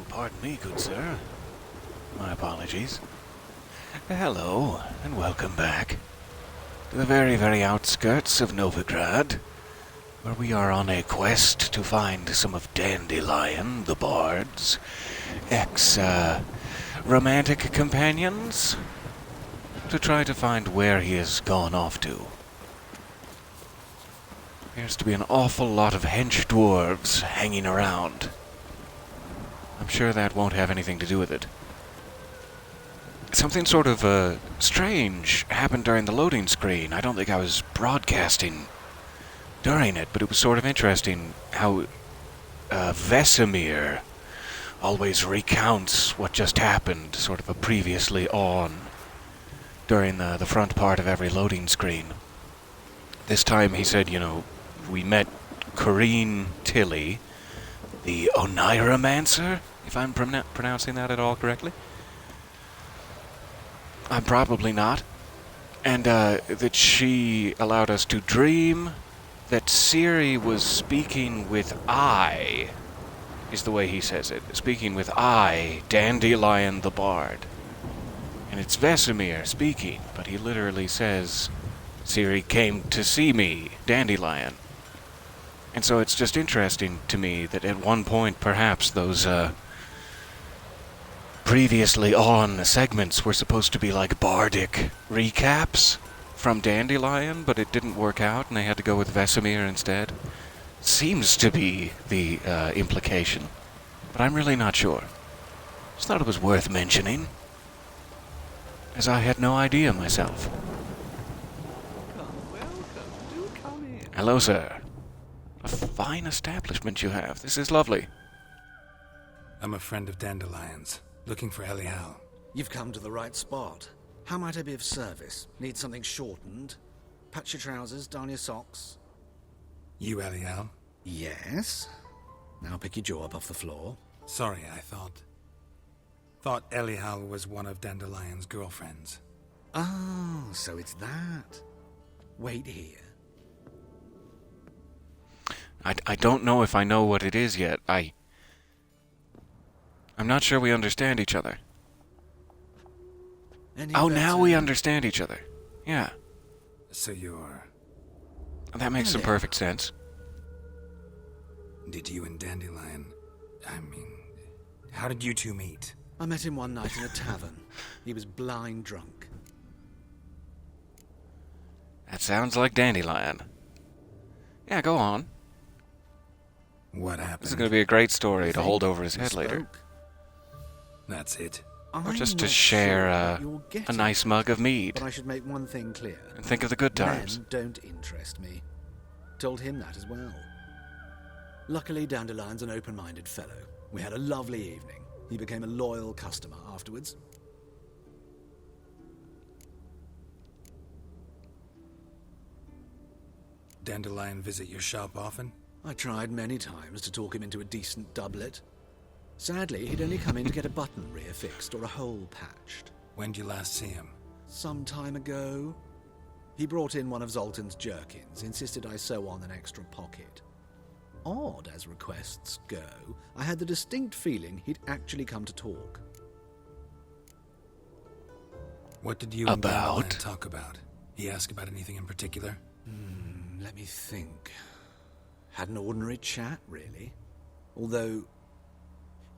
Pardon me, good sir. My apologies. Hello, and welcome back to the very, very outskirts of Novigrad, where we are on a quest to find some of Dandelion, the bard's romantic companions, to try to find where he has gone off to. Appears to be an awful lot of hench dwarves hanging around. I'm sure that won't have anything to do with it. Something sort of strange happened during the loading screen. I don't think I was broadcasting during it, but it was sort of interesting how Vesemir always recounts what just happened, sort of a previously on, during the front part of every loading screen. This time he said, we met Corrine Tilly, the Oniromancer, if I'm pronouncing that at all correctly. I'm probably not. And that she allowed us to dream that Ciri was speaking with I, is the way he says it. Speaking with I, Dandelion the Bard. And it's Vesemir speaking, but he literally says, Ciri came to see me, Dandelion. And so it's just interesting to me that at one point, perhaps, those previously on segments were supposed to be like bardic recaps from Dandelion, but it didn't work out, and they had to go with Vesemir instead. Seems to be the implication, but I'm really not sure. Just thought it was worth mentioning, as I had no idea myself. Welcome. Do come in. Hello, sir. A fine establishment you have. This is lovely. I'm a friend of Dandelion's, looking for Elial. You've come to the right spot. How might I be of service? Need something shortened? Patch your trousers, darn your socks. You Elial? Yes? Now pick your jaw up off the floor. Sorry, I thought Elial was one of Dandelion's girlfriends. Oh, so it's that. Wait here. I don't know if I know what it is yet. I'm not sure we understand each other. Now we understand each other. Yeah. So you're... That makes some perfect sense. Did you and Dandelion... how did you two meet? I met him one night in a tavern. He was blind drunk. That sounds like Dandelion. Yeah, go on. What happened? This is going to be a great story to hold over his head later. That's it. Or just to share a nice mug of mead. But I should make one thing clear. And think of the good times. Men don't interest me. Told him that as well. Luckily, Dandelion's an open-minded fellow. We had a lovely evening. He became a loyal customer afterwards. Dandelion visit your shop often? I tried many times to talk him into a decent doublet. Sadly, he'd only come in to get a button reaffixed or a hole patched. When did you last see him? Some time ago. He brought in one of Zoltan's jerkins, insisted I sew on an extra pocket. Odd as requests go, I had the distinct feeling he'd actually come to talk. What did you and Dandelion talk about? He asked about anything in particular? Let me think. Had an ordinary chat, really. Although,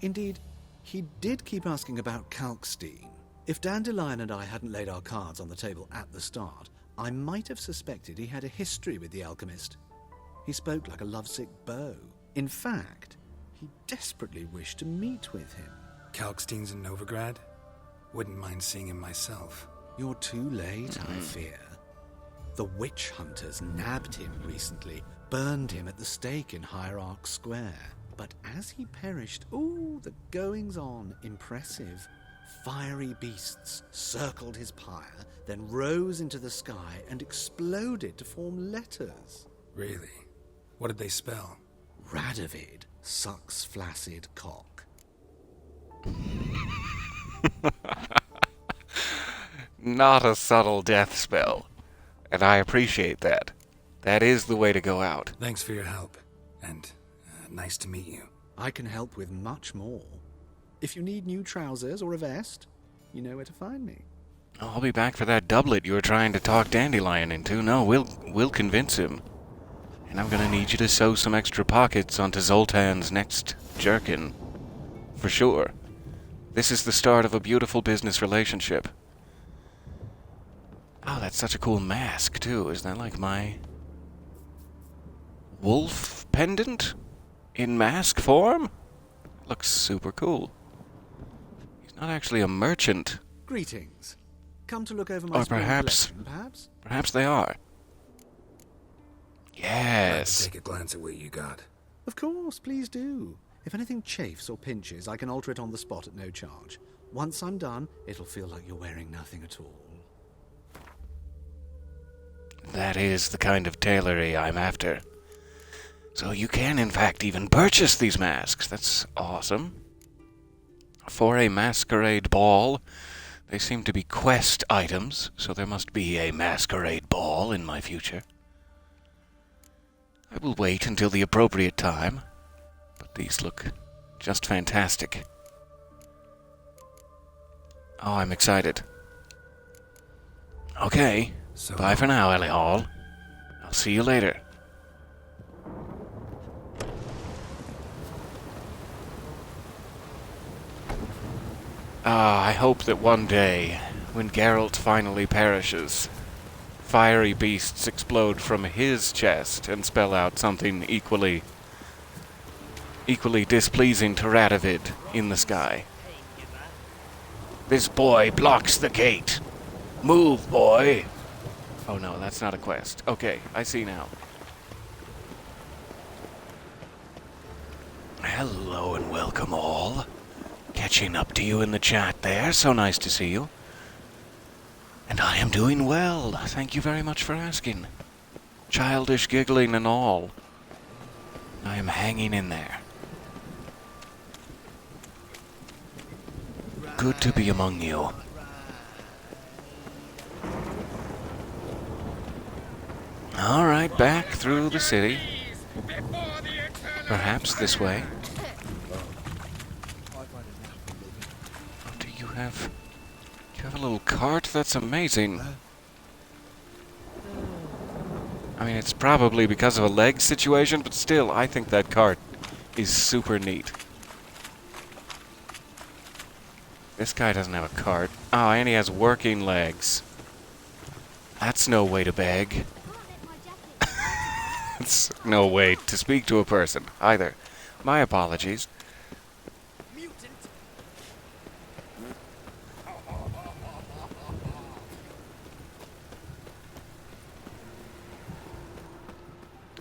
indeed, he did keep asking about Kalkstein. If Dandelion and I hadn't laid our cards on the table at the start, I might have suspected he had a history with the alchemist. He spoke like a lovesick beau. In fact, he desperately wished to meet with him. Kalkstein's in Novigrad? Wouldn't mind seeing him myself. You're too late, I fear. The witch hunters nabbed him recently, burned him at the stake in Hierarch Square. But as he perished, the goings-on, impressive. Fiery beasts circled his pyre, then rose into the sky and exploded to form letters. Really? What did they spell? Radovid sucks flaccid cock. Not a subtle death spell. And I appreciate that. That is the way to go out. Thanks for your help. And nice to meet you. I can help with much more. If you need new trousers or a vest, you know where to find me. I'll be back for that doublet you were trying to talk Dandelion into. No, we'll convince him. And I'm gonna need you to sew some extra pockets onto Zoltan's next jerkin. For sure. This is the start of a beautiful business relationship. Oh, that's such a cool mask, too. Is that like my wolf pendant? In mask form? Looks super cool. He's not actually a merchant. Greetings. Come to look over my Or spring perhaps... collection, perhaps? Perhaps they are. I'd Yes. take a glance at what you got. Of course, please do. If anything chafes or pinches, I can alter it on the spot at no charge. Once I'm done, it'll feel like you're wearing nothing at all. That is the kind of tailory I'm after. So you can, in fact, even purchase these masks. That's awesome. For a masquerade ball, they seem to be quest items, so there must be a masquerade ball in my future. I will wait until the appropriate time, but these look just fantastic. Oh, I'm excited. Okay, So, bye for now, Ellie Hall. I'll see you later. I hope that one day, when Geralt finally perishes, fiery beasts explode from his chest and spell out something equally displeasing to Radovid in the sky. This boy blocks the gate. Move, boy. Oh no, that's not a quest. Okay, I see now. Hello and welcome all. Catching up to you in the chat there. So nice to see you. And I am doing well. Thank you very much for asking. Childish giggling and all. I am hanging in there. Good to be among you. Alright, back through the city. Perhaps this way. Oh, do you have a little cart? That's amazing. I mean, it's probably because of a leg situation, but still, I think that cart is super neat. This guy doesn't have a cart. Oh, and he has working legs. That's no way to beg. That's no way to speak to a person, either. My apologies.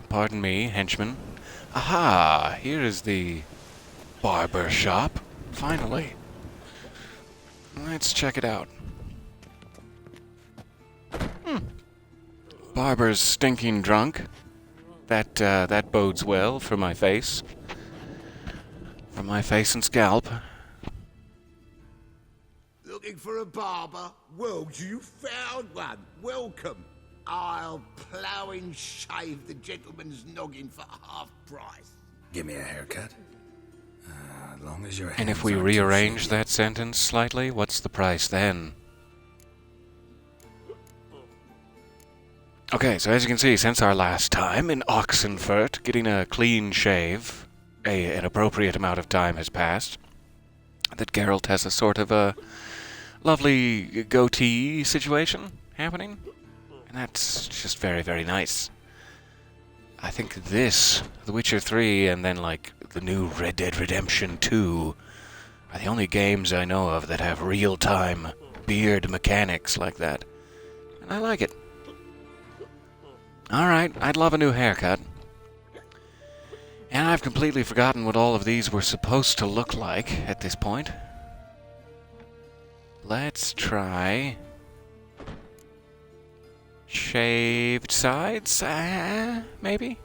Pardon me, henchman. Aha! Here is the barber shop. Finally. Let's check it out. Barber's stinking drunk. That bodes well for my face. For my face and scalp. Looking for a barber? Well, you found one. Welcome. I'll plough and shave the gentleman's noggin for half price. Give me a haircut. As long as your And if hands we aren't too rearrange shaky. that sentence slightly, what's the price then? Okay, so as you can see, since our last time in Oxenfurt, getting a clean shave, an appropriate amount of time has passed. That Geralt has a sort of a lovely goatee situation happening. And that's just very, very nice. I think this, The Witcher 3, and then like the new Red Dead Redemption 2 are the only games I know of that have real-time beard mechanics like that. And I like it. Alright, I'd love a new haircut. And I've completely forgotten what all of these were supposed to look like at this point. Let's try shaved sides, maybe?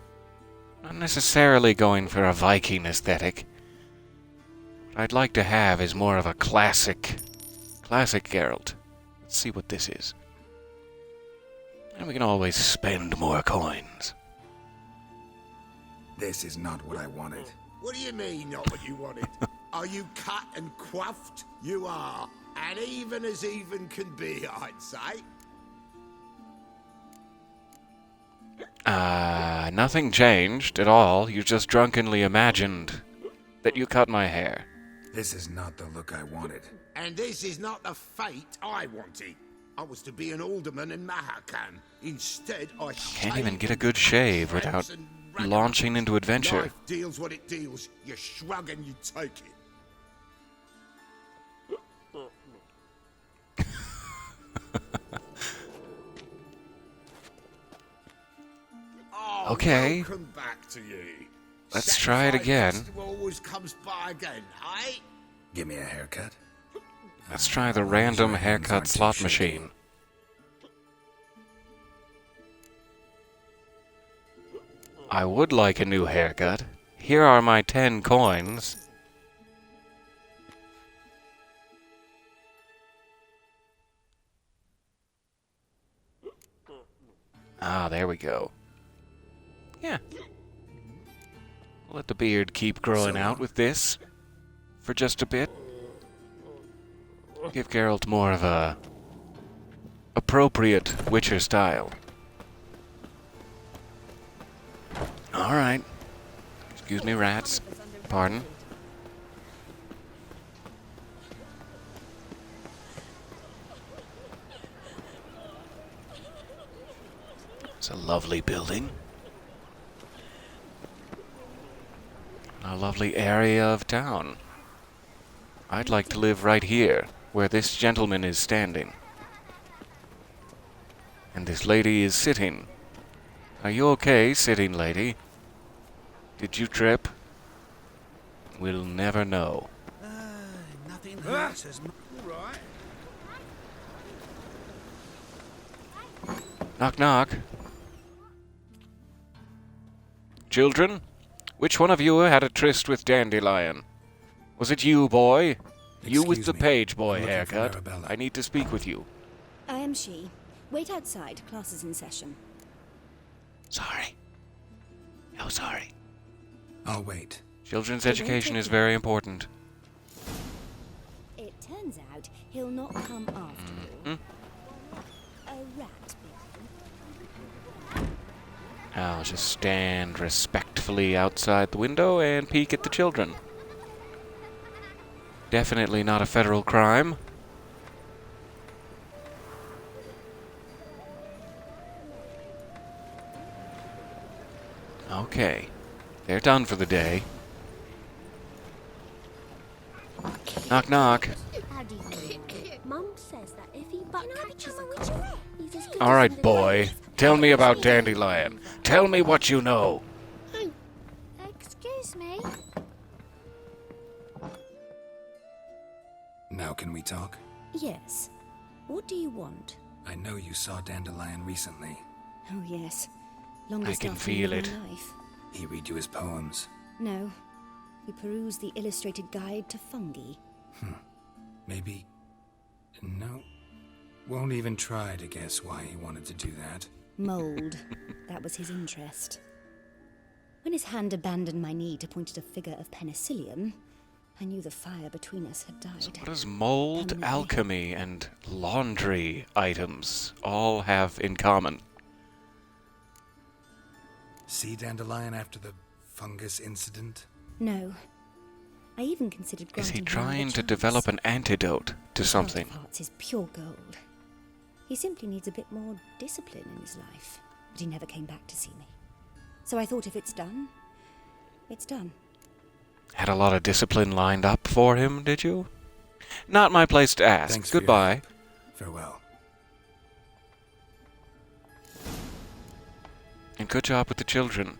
Not necessarily going for a Viking aesthetic. What I'd like to have is more of a classic Geralt. Let's see what this is. And we can always spend more coins. This is not what I wanted. What do you mean, not what you wanted? Are you cut and coiffed? You are. And as even can be, I'd say. Nothing changed at all. You just drunkenly imagined that you cut my hair. This is not the look I wanted. And this is not the fate I wanted. I was to be an alderman in Mahakam. Instead, I Can't even get a good shave without launching into adventure. Life deals what it deals. You shrug and you take it. Okay. Welcome back to you. Let's try it again. Festival always comes by again, eh? Give me a haircut. Let's try the random haircut slot machine. I would like a new haircut. Here are my 10 coins. Ah, there we go. Yeah. Let the beard keep growing out with this for just a bit. Give Geralt more of a appropriate Witcher style. Alright. Excuse me, rats. Pardon. It's a lovely building. A lovely area of town. I'd like to live right here, where this gentleman is standing. And this lady is sitting. Are you okay, sitting lady? Did you trip? We'll never know. Nothing hurts as much. Knock, knock. Children, which one of you had a tryst with Dandelion? Was it you, boy? You with Excuse the me. page boy I'm looking for haircut. Arabella. I need to speak with you. I am she. Wait outside. Class is in session. Sorry. Oh, sorry. I'll wait. Children's It won't education take is long. very important. It turns out he'll not come after all. A rat. I'll just stand respectfully outside the window and peek at the children. Definitely not a federal crime. Okay. They're done for the day. Knock, knock. How do you know? Mum says that if he but catches a couple, he's as good All as right, in the boy. race. Tell me about Dandelion. Tell me what you know. Excuse me. Now can we talk? Yes. What do you want? I know you saw Dandelion recently. Oh, yes. Longest can afternoon feel of it. my life. He read you his poems. No. We perused the illustrated guide to fungi. Maybe... No. Won't even try to guess why he wanted to do that. Mold. That was his interest. When his hand abandoned my knee to point at a figure of penicillium, I knew the fire between us had died. What does mold, Permanently. alchemy, and laundry items all have in common? See Dandelion after the fungus incident? No. I even considered Is he granting him trying another to chance. develop an antidote to something? Heart of hearts is pure gold. He simply needs a bit more discipline in his life. But he never came back to see me. So I thought if it's done, it's done. Had a lot of discipline lined up for him, did you? Not my place to ask. Thanks for your Goodbye. Farewell. And good job with the children.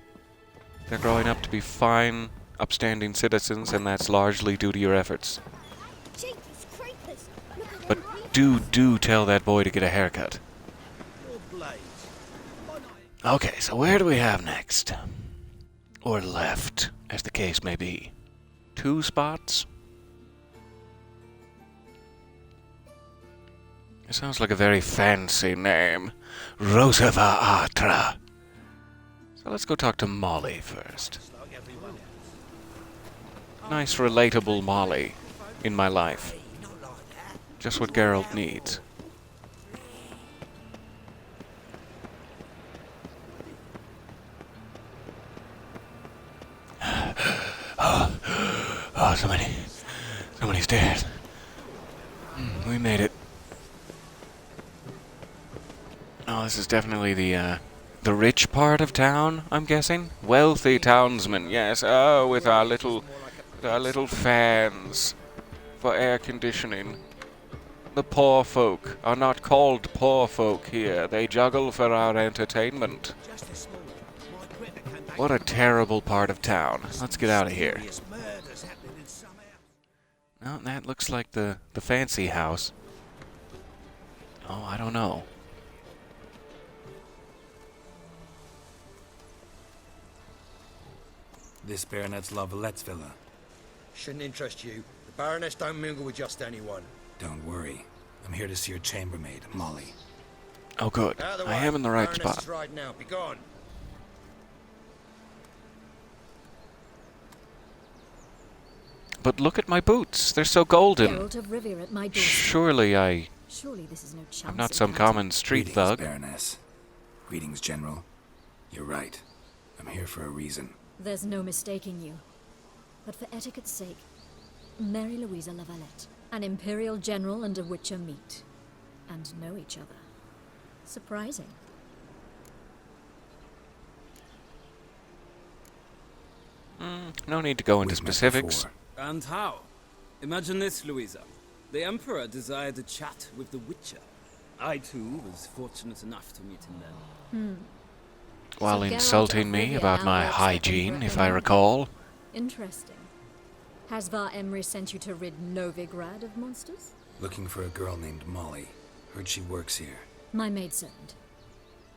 They're growing up to be fine, upstanding citizens, and that's largely due to your efforts. Jeepers creepers. Look at But them do tell that boy to get a haircut. Okay, so where do we have next? Or left, as the case may be. 2 spots? It sounds like a very fancy name. Rosava Atra. So let's go talk to Molly first. Nice, relatable Molly in my life. Just what Geralt needs. Oh, so many stairs. We made it. Oh, this is definitely the rich part of town, I'm guessing. Wealthy townsmen, yes. Oh, with our little fans for air conditioning. The poor folk are not called poor folk here. They juggle for our entertainment. What a terrible part of town. Let's get out of here. No, that looks like the fancy house. Oh, I don't know. This Baronet's La Vallette's villa. Shouldn't interest you. The Baroness don't mingle with just anyone. Don't worry. I'm here to see your chambermaid, Molly. Oh, good. Out of the I way. am in the right Baroness spot. is right now. Be gone. But look at my boots. They're so golden. Geralt of Rivia at my doorstep. Surely Surely this is no chance. I'm not some common street Greetings, thug. Baroness. Greetings, General. You're right. I'm here for a reason. There's no mistaking you. But for etiquette's sake, Mary Louisa La Valette, an Imperial General and a Witcher meet. And know each other. Surprising. No need to go into We've met specifics. before. And how? Imagine this, Louisa. The Emperor desired a chat with the Witcher. I, too, was fortunate enough to meet him then. While So Geralt insulting of me Rivia about my outworks the hygiene, Emperor if I in recall. Interesting. Has Var Emry sent you to rid Novigrad of monsters? Looking for a girl named Molly. Heard she works here. My maidservant.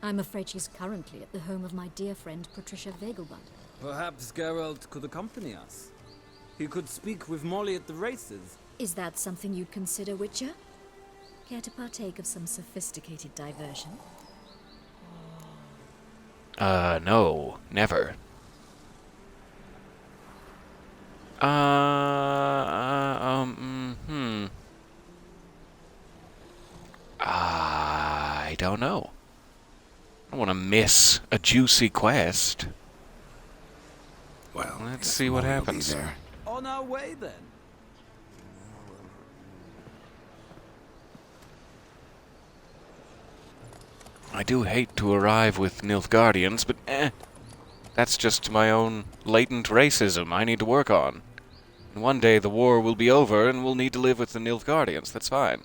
I'm afraid she's currently at the home of my dear friend Patricia Vegelbud. Perhaps Geralt could accompany us. He could speak with Molly at the races. Is that something you'd consider, Witcher? Care to partake of some sophisticated diversion? No. Never. I don't know. I don't want to miss a juicy quest. Well, Let's guess see what Molly will be happens. there. On our way, then. I do hate to arrive with Nilfgaardians, but that's just my own latent racism I need to work on. And one day the war will be over and we'll need to live with the Nilfgaardians. That's fine.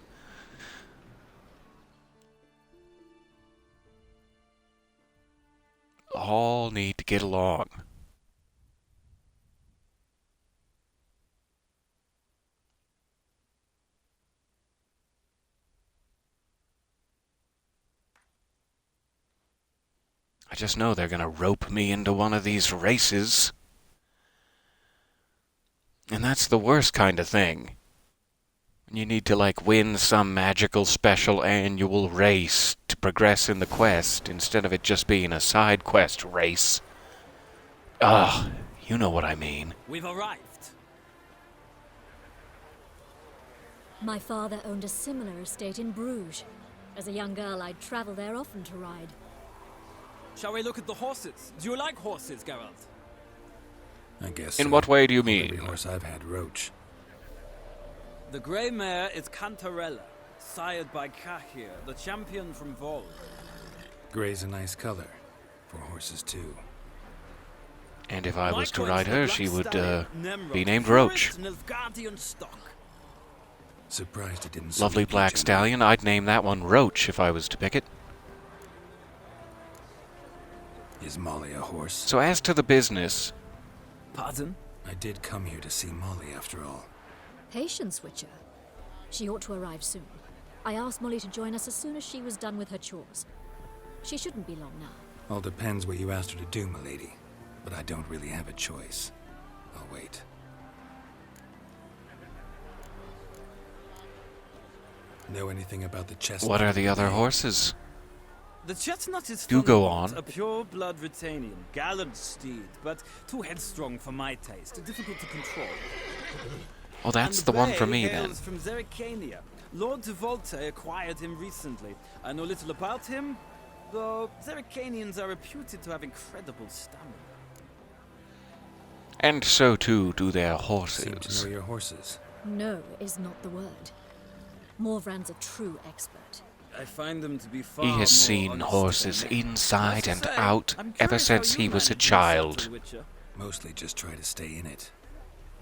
All need to get along. I just know they're gonna rope me into one of these races. And that's the worst kind of thing. When you need to, like, win some magical special annual race to progress in the quest, instead of it just being a side quest race. Ugh, you know what I mean. We've arrived. My father owned a similar estate in Bruges. As a young girl, I'd travel there often to ride. Shall we look at the horses? Do you like horses, Geralt? I guess In so. what way do you Every mean? horse I've had, Roach. The grey mare is Cantarella, sired by Cahir, the champion from Vol. Gray's a nice color. For horses, too. And if I was to Likewise, ride the her, black she would, stallion, Nemrod, be named purest Roach. Nilfgaardian stock. Surprised it didn't Lovely salute you, black General. stallion, I'd name that one Roach if I was to pick it. Is Molly a horse? So as to the business, Pardon? I did come here to see Molly, after all. Patience, Witcher. She ought to arrive soon. I asked Molly to join us as soon as she was done with her chores. She shouldn't be long now. All depends what you asked her to do, milady. But I don't really have a choice. I'll wait. Know anything about the chest? what are the other horses? The chestnut is Do go Thunderbolt, on. a pure-blood Ruthenian, gallant steed, but too headstrong for my taste, difficult to control. Oh, that's And the one for bay me then. hails from Zerrikania. Lord de Volte acquired him recently. I know little about him, though Zerrikanians are reputed to have incredible stamina. And so too do their Seem to horses. know your horses. No is not the word. Morvran's a true expert. I find them to be far He has more seen honest horses than men. inside Must and say, out I'm ever curious how since you he was a manage in the child. saddle, Witcher. Mostly just try to stay in it.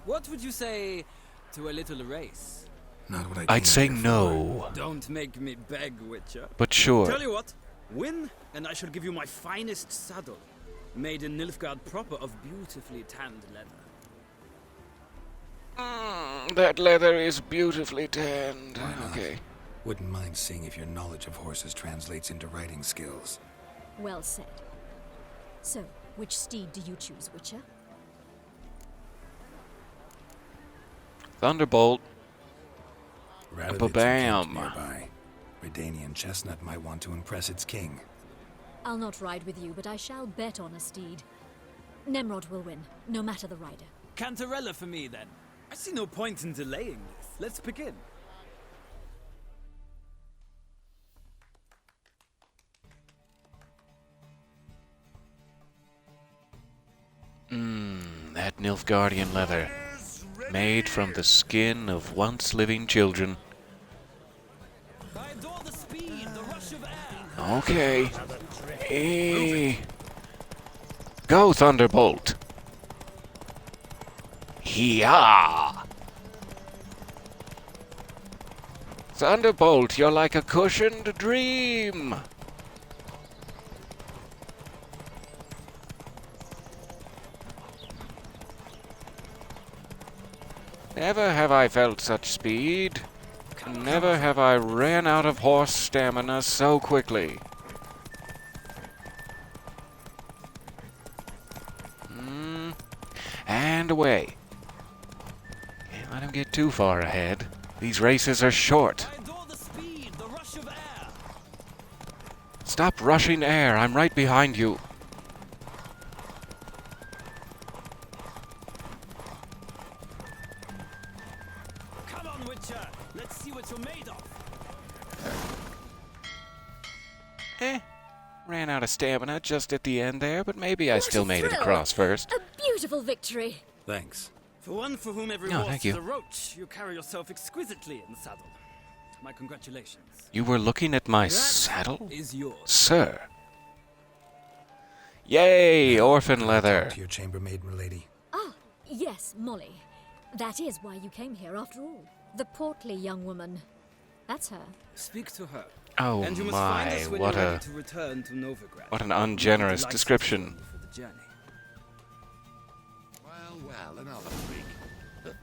What would you say to a little race? Not what I'd say came here no, Don't make me beg, Witcher. but sure. Tell you what, win, and I shall give you my finest saddle, made in Nilfgaard proper of beautifully tanned leather. That leather is beautifully tanned. Why not? Okay. for. Wouldn't mind seeing if your knowledge of horses translates into riding skills. Well said. So, which steed do you choose, Witcher? Thunderbolt. Rather Ba-bam. nearby. Redanian chestnut might want to impress its king. I'll not ride with you, but I shall bet on a steed. Nemrod will win, no matter the rider. Cantarella for me, then. I see no point in delaying this. Let's begin. That Nilfgaardian leather. Made from the skin of once living children. I adore the speed, the rush of air. Okay. Go, Thunderbolt. Hiya! Thunderbolt, you're like a cushioned dream. Never have I felt such speed. Never have I ran out of horse stamina so quickly. And away. Can't let him get too far ahead. These races are short. I adore the speed, the rush of air. Stop rushing air. I'm right behind you. Come on, Witcher. Let's see what you're made of. Ran out of stamina just at the end there, but maybe I What still a made it thrill! across first. A beautiful victory! Thanks. For one for whom every No, horse thank is you. a roach, you carry yourself exquisitely in the saddle. My congratulations. You were looking at my That saddle? is yours. Sir. Yay, orphan leather. Talk to your chambermaid, milady. Ah, yes, Molly. That is why you came here after all. The portly young woman. That's her. Speak to her. Oh And you must find my, us when what you're ready a to return to Novigrad. what an ungenerous Delighted to description. join you for the journey. Well, another freak.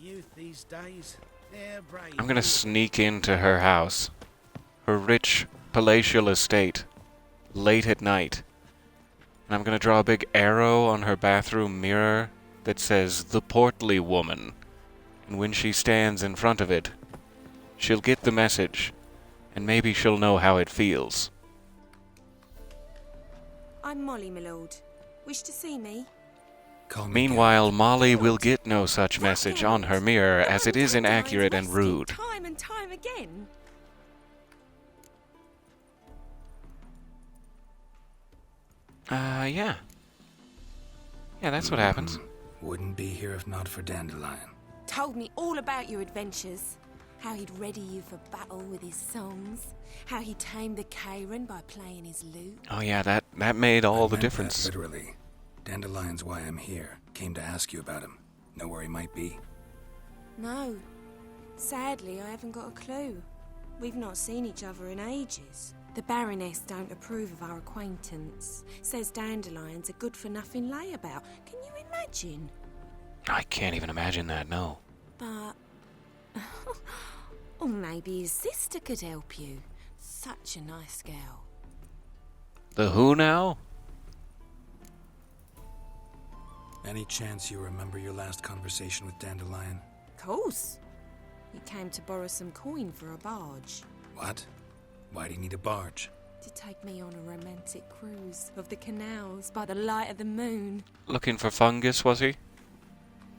Youth these days, they're brave. I'm gonna sneak into her house. Her rich palatial estate. Late at night. And I'm gonna draw a big arrow on her bathroom mirror that says, "The Portly Woman." And when she stands in front of it, she'll get the message. And maybe she'll know how it feels. I'm Molly, my lord. Wish to see me? Call me Meanwhile, Molly will get no such message on her mirror, as it is inaccurate and rude. Time and time again. Yeah. Yeah, that's what happens. Wouldn't be here if not for Dandelion. Told me all about your adventures. How he'd ready you for battle with his songs. How he tamed the Karen by playing his lute. Oh yeah, that made all I the meant difference. that literally. Dandelion's why I'm here. Came to ask you about him. Know where he might be? No. Sadly, I haven't got a clue. We've not seen each other in ages. The Baroness don't approve of our acquaintance. Says Dandelion's a good-for-nothing layabout. Can you imagine? I can't even imagine that, no. But... or maybe his sister could help you. Such a nice girl. The who now? Any chance you remember your last conversation with Dandelion? Course. He came to borrow some coin for a barge. What? Why do you need a barge? To take me on a romantic cruise of the canals by the light of the moon. Looking for fungus, was he?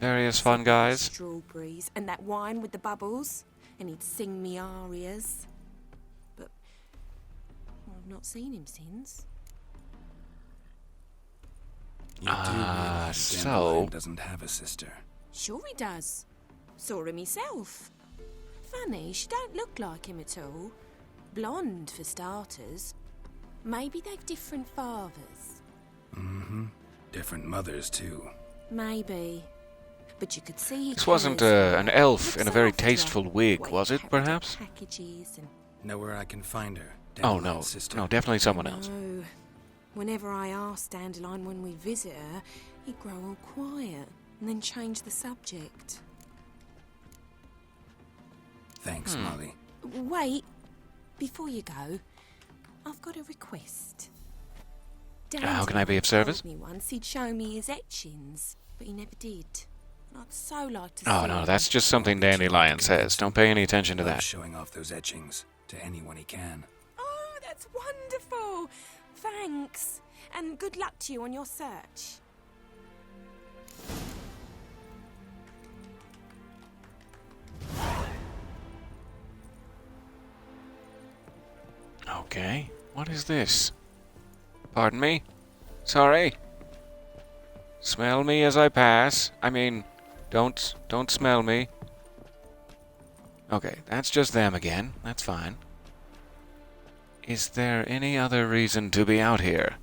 Various fun guys. Strawberries and that wine with the bubbles. And he'd sing me arias. But I've not seen him since. You do realize so- Dandelion doesn't have a sister. Sure he does. Saw him myself. Funny, she don't look like him at all. Blonde, for starters. Maybe they've different fathers. Mm-hmm. Different mothers, too. Maybe. But you could see This wasn't an elf in a very tasteful wig, Way was it, carried perhaps? Packages and Know where I can find her? Oh, no. Dandelion's sister. No, definitely someone else. No. Whenever I asked Dandelion when we visit her, he'd grow all quiet and then change the subject. Thanks, Molly. Wait, before you go, I've got a request. How can I be of service? Told me once he'd show me his etchings, but he never did. And I'd so like to Oh, see no, them. that's just something Dandelion says. Don't pay any attention to Loves that. showing off those etchings to anyone he can. Oh, that's wonderful. Thanks. And good luck to you on your search. Okay. What is this? Pardon me? Sorry? Smell me as I pass. I mean, don't smell me. Okay, that's just them again. That's fine. Is there any other reason to be out here?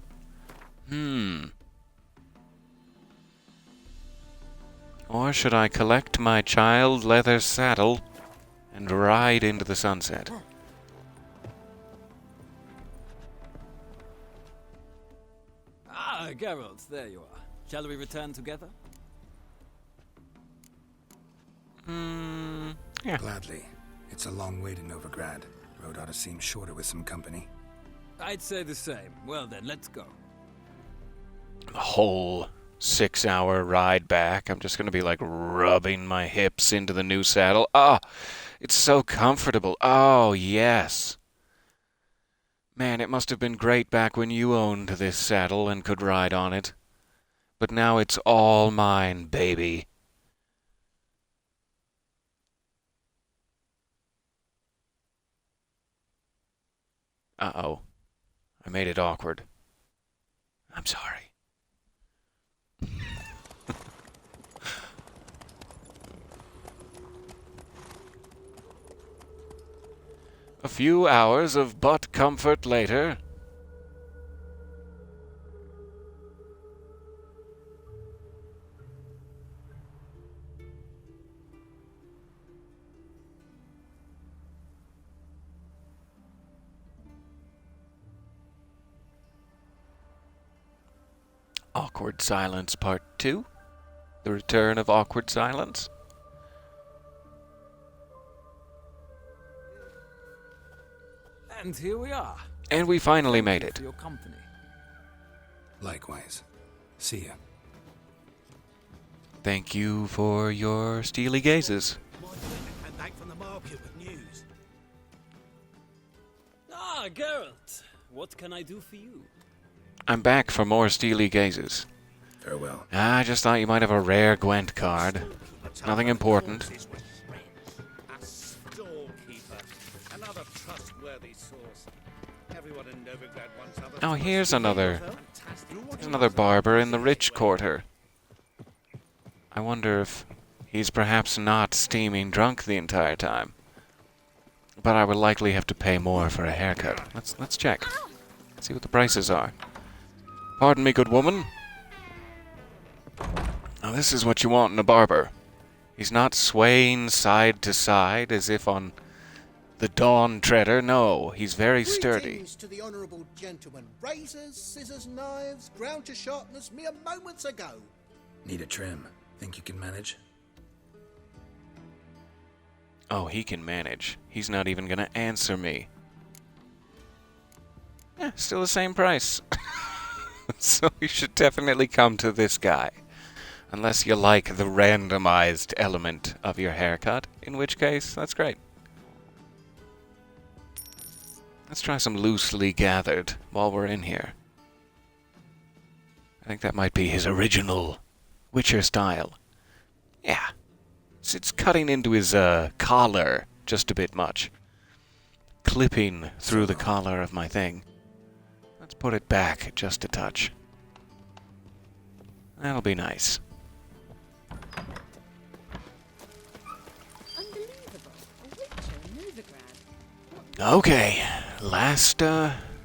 Or should I collect my child leather saddle and ride into the sunset? Ah, Geralt, there you are. Shall we return together? Yeah. Gladly. It's a long way to Novigrad. Road ought to seem shorter with some company. I'd say the same. Well then, let's go. The whole 6-hour ride back, I'm just going to be like rubbing my hips into the new saddle. Ah, it's so comfortable. Oh, yes. Man, it must have been great back when you owned this saddle and could ride on it. But now it's all mine, baby. Uh-oh. I made it awkward. I'm sorry. A few hours of butt comfort later. Awkward Silence Part 2. The Return of Awkward Silence. And here we are. And we finally made it. For your company. Likewise. See ya. Thank you for your steely gazes. My friend came back from the market with news. Ah, Geralt. What can I do for you? I'm back for more steely gazes. Farewell. I just thought you might have a rare Gwent card. Nothing important. A storekeeper. Another trustworthy source. Everyone in Novigrad wants other. Oh, here's another. Fantastic. There's another barber in the rich quarter. I wonder if he's perhaps not steaming drunk the entire time. But I would likely have to pay more for a haircut. Let's check. See what the prices are. Pardon me, good woman. Now this is what you want in a barber. He's not swaying side to side as if on the Dawn Treader. No, he's very sturdy. Greetings to the honourable gentleman. Razors, scissors, knives, ground to sharpness mere moments ago. Need a trim. Think you can manage? Oh, he can manage. He's not even gonna answer me. Still the same price. So you should definitely come to this guy. Unless you like the randomized element of your haircut, in which case, that's great. Let's try some loosely gathered while we're in here. I think that might be his original Witcher style. Yeah. It's cutting into his collar just a bit much. Clipping through the collar of my thing. Let's put it back just a touch. That'll be nice. Unbelievable. A witcher in Novigrad. Okay, last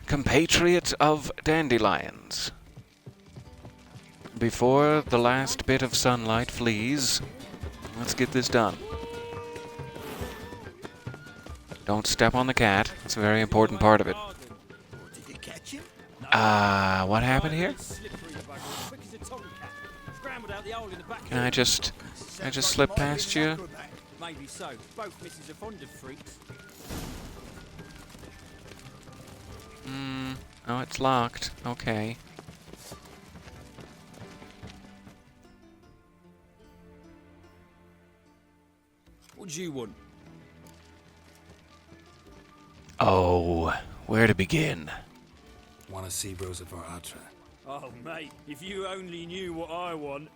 compatriot of Dandelions. Before the last bit of sunlight flees, let's get this done. Don't step on the cat. It's a very important part of it. Did you catch him? What happened here? Can I just slip past you? Maybe so. Both misses are fond of freaks. Oh, it's locked. Okay. What do you want? Oh, where to begin? Want to see Rosa Atra? Oh, mate, if you only knew what I want.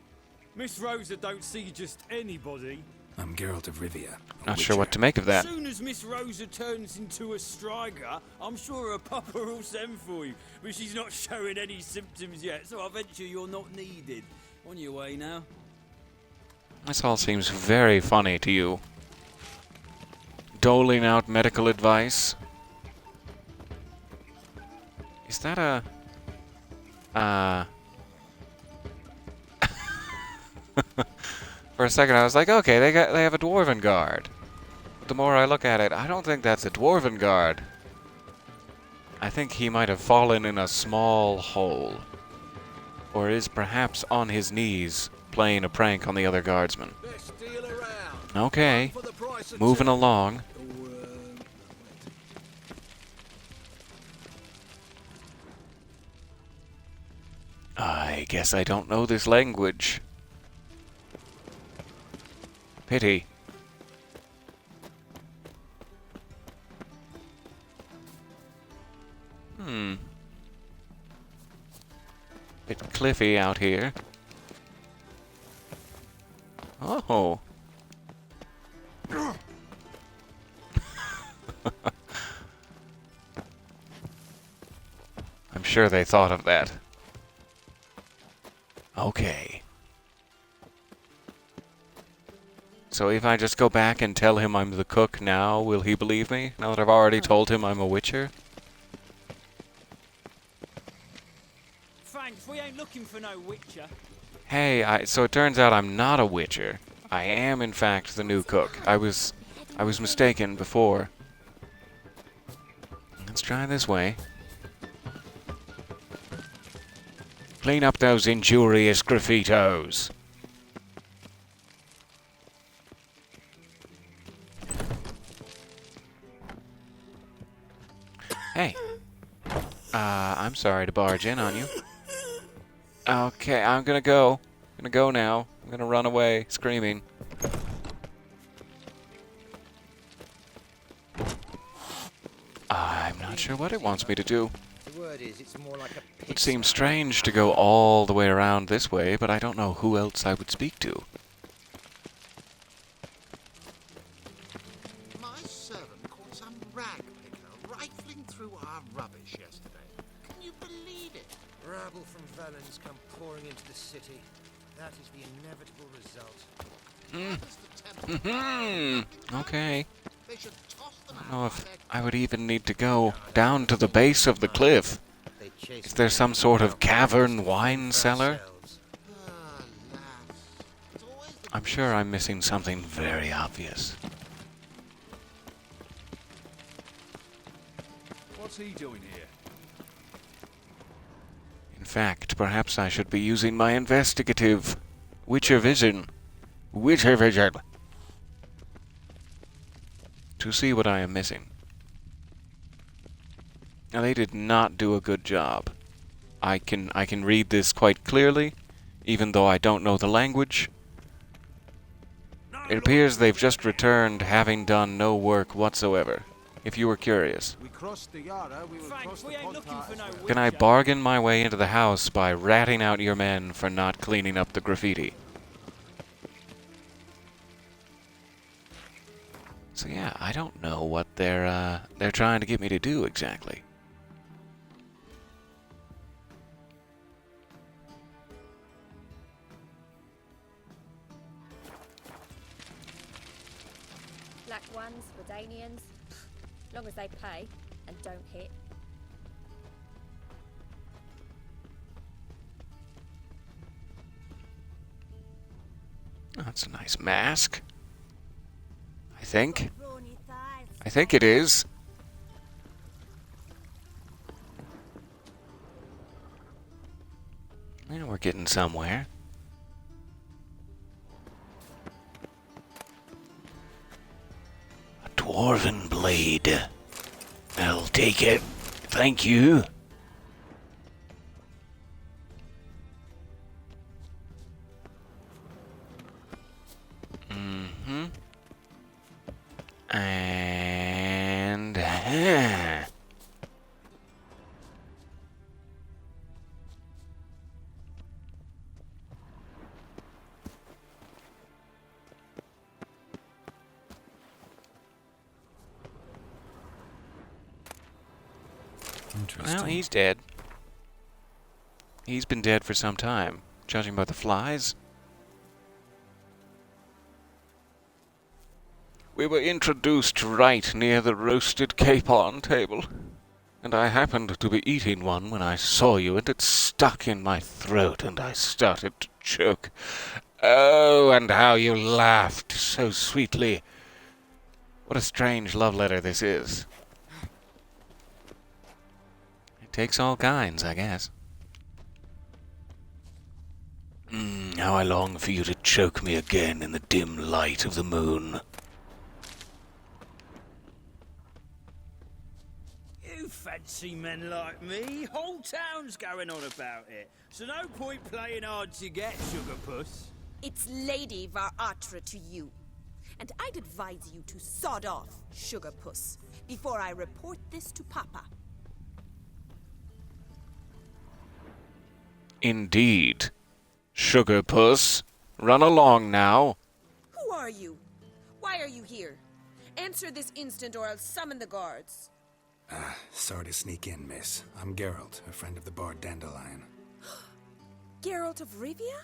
Miss Rosa don't see just anybody. I'm Geralt of Rivia. Not sure what to make of that. As soon as Miss Rosa turns into a striker, I'm sure her papa will send for you. But she's not showing any symptoms yet, so I venture you're not needed. On your way now. This all seems very funny to you. Doling out medical advice. Is that a... For a second I was like, okay, they have a dwarven guard. But the more I look at it, I don't think that's a dwarven guard. I think he might have fallen in a small hole. Or is perhaps on his knees playing a prank on the other guardsmen. Okay, moving along. I guess I don't know this language. Pity. Bit cliffy out here. Oh. I'm sure they thought of that. Okay. So if I just go back and tell him I'm the cook now, will he believe me? Now that I've already told him I'm a witcher? Thanks, we ain't looking for no witcher. Hey, so it turns out I'm not a witcher. I am, in fact, the new cook. I was mistaken before. Let's try this way. Clean up those injurious graffitos. Hey. I'm sorry to barge in on you. Okay, I'm gonna go. I'm gonna go now. I'm gonna run away, screaming. I'm not sure what it wants me to do. The word is, it's more like a It seems strange to go all the way around this way, but I don't know who else I would speak to. My servant caught some rag picker rifling through our rubbish yesterday. Can you believe it? rabble from Valens come pouring into the city. That is the inevitable result. Okay. I don't know if I would even need to go down to the base of the cliff. Is there some sort of cavern wine cellar? I'm sure I'm missing something very obvious. What's he doing here? In fact, perhaps I should be using my investigative Witcher vision. Witcher vision. To see what I am missing. Now, they did not do a good job. I can read this quite clearly, even though I don't know the language. It appears they've just returned having done no work whatsoever. if you were curious. We crossed the Yara, we would cross the we ain't looking for no Can I bargain my way into the house by ratting out your men for not cleaning up the graffiti? So yeah, I don't know what they're trying to get me to do exactly. Black ones, Redanians, long as they pay and don't hit. Oh, that's a nice mask. I think it is. Yeah, we're getting somewhere. A dwarven blade. I'll take it. Thank you. And well, he's dead. He's been dead for some time, judging by the flies. We were introduced right near the roasted capon table, and I happened to be eating one when I saw you, and it stuck in my throat, and I started to choke. Oh, and how you laughed so sweetly. What a strange love letter this is. It takes all kinds, I guess. How I long for you to choke me again in the dim light of the moon. Fancy men like me, whole town's going on about it. So no point playing hard to get, sugar puss. It's Lady Varatra to you. And I'd advise you to sod off, sugar puss, before I report this to Papa. Indeed. Sugar puss, run along now. Who are you? Why are you here? Answer this instant or I'll summon the guards. Sorry to sneak in, miss. I'm Geralt, a friend of the bard Dandelion. Geralt of Rivia?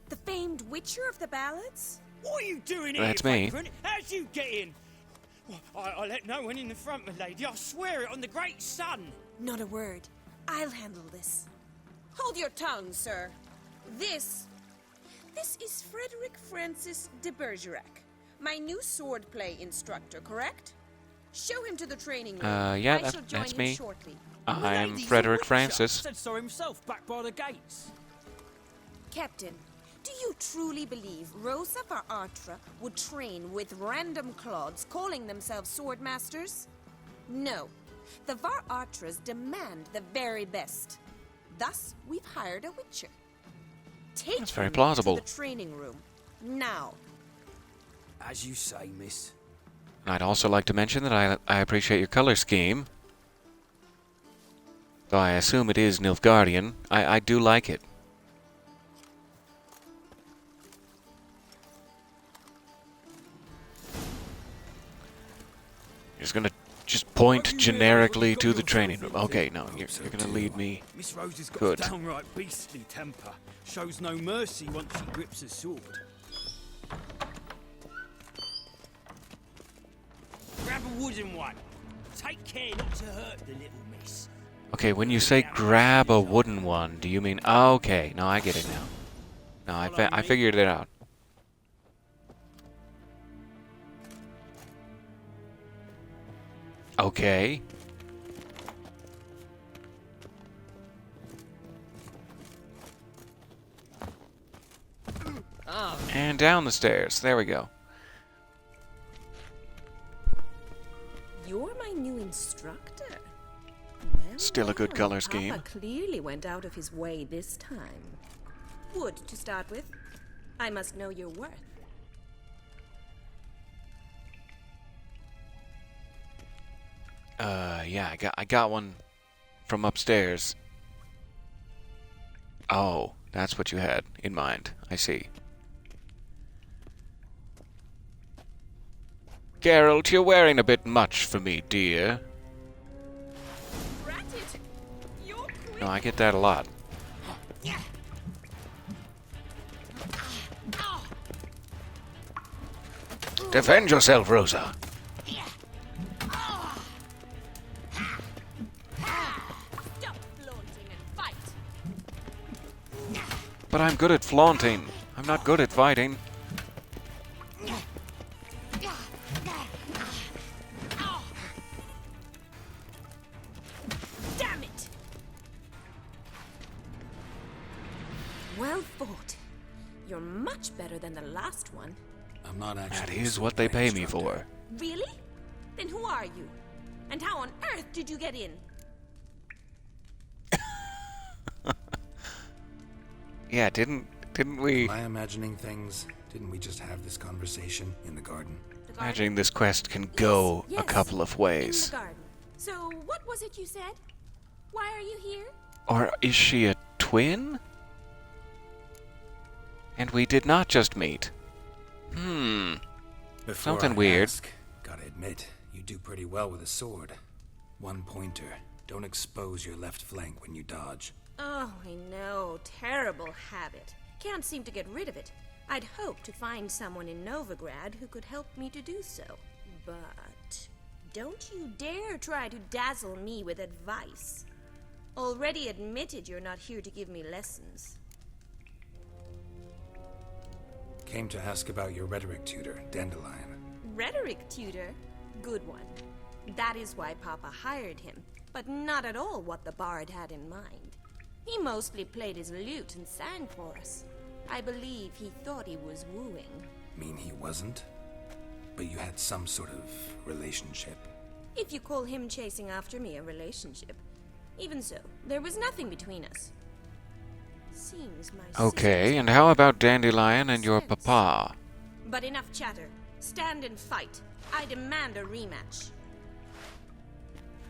The famed witcher of the ballads? What are you doing here, That's me. vagrant? How'd you get in? Well, I let no one in the front, my lady. I swear it on the great sun. Not a word. I'll handle this. Hold your tongue, sir. This is Frederick Francis de Bergerac, my new swordplay instructor, correct? Show him to the training room. Yeah, I shall join that's him me. shortly. I'm Lady's a Frederick witcher. Francis. Said so himself back by the gates. Captain, do you truly believe Rosa Varatra would train with random clods calling themselves swordmasters? No. The Varatras demand the very best. Thus, we've hired a witcher. Take That's very him plausible. to the training room. Now. As you say, miss. I'd also like to mention that I appreciate your color scheme. Though I assume it is Nilfgaardian, I do like it. You're just gonna point generically to the training room. Okay, no, you're gonna lead me. Miss Rose has got Good. a downright beastly temper. Shows no mercy once she grips a sword. Grab a wooden one. Take care not to hurt the little miss. Okay, when you say grab a wooden one, do you mean... Oh, okay, no, I get it now. No, I figured it out. Okay. And down the stairs. There we go. You're my new instructor. Well, Still a good color scheme. Papa clearly went out of his way this time. Wood, to start with. I must know your worth. Yeah, I got one from upstairs. Oh, that's what you had in mind. I see. Geralt, you're wearing a bit much for me, dear. No, I get that a lot. Defend yourself, Rosa. But I'm good at flaunting. I'm not good at fighting. Damn it! Well fought. You're much better than the last one. I'm not actually. That is what they pay me for. Really? Then who are you? And how on earth did you get in? Yeah, didn't we? Am I imagining things? Didn't we just have this conversation in the garden? Imagining this quest can go a couple of ways. In the garden. So, what was it you said? Why are you here? Or is she a twin? And we did not just meet. Before Something I weird. ask, gotta admit, you do pretty well with a sword. One pointer. Don't expose your left flank when you dodge. Oh, I know. Terrible habit. Can't seem to get rid of it. I'd hoped to find someone in Novigrad who could help me to do so. But don't you dare try to dazzle me with advice. Already admitted you're not here to give me lessons. Came to ask about your rhetoric tutor, Dandelion. Rhetoric tutor? Good one. That is why Papa hired him, but not at all what the bard had in mind. He mostly played his lute and sang for us. I believe he thought he was wooing. Mean he wasn't? But you had some sort of relationship? If you call him chasing after me a relationship. Even so, there was nothing between us. Seems my Okay, and how about Dandelion and your papa? But enough chatter. Stand and fight. I demand a rematch.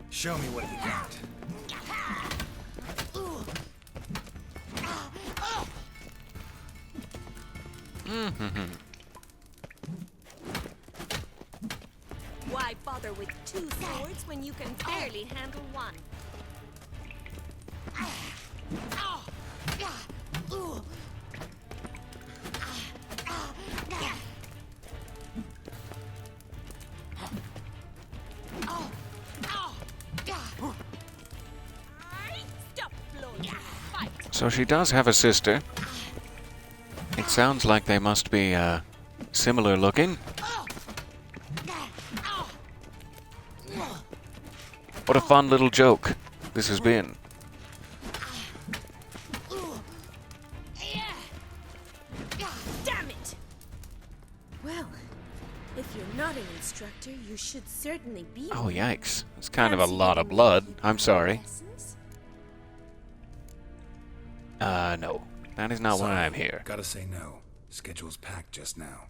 Show me what you got. Why bother with two swords when you can barely handle one? So she does have a sister. It sounds like they must be, similar looking. What a fun little joke this has been. Damn it! Well, if you're not an instructor, you should certainly be. Oh, yikes. It's kind of a lot of blood. I'm sorry. No. That is not why I'm here. Gotta say no. Schedule's packed just now.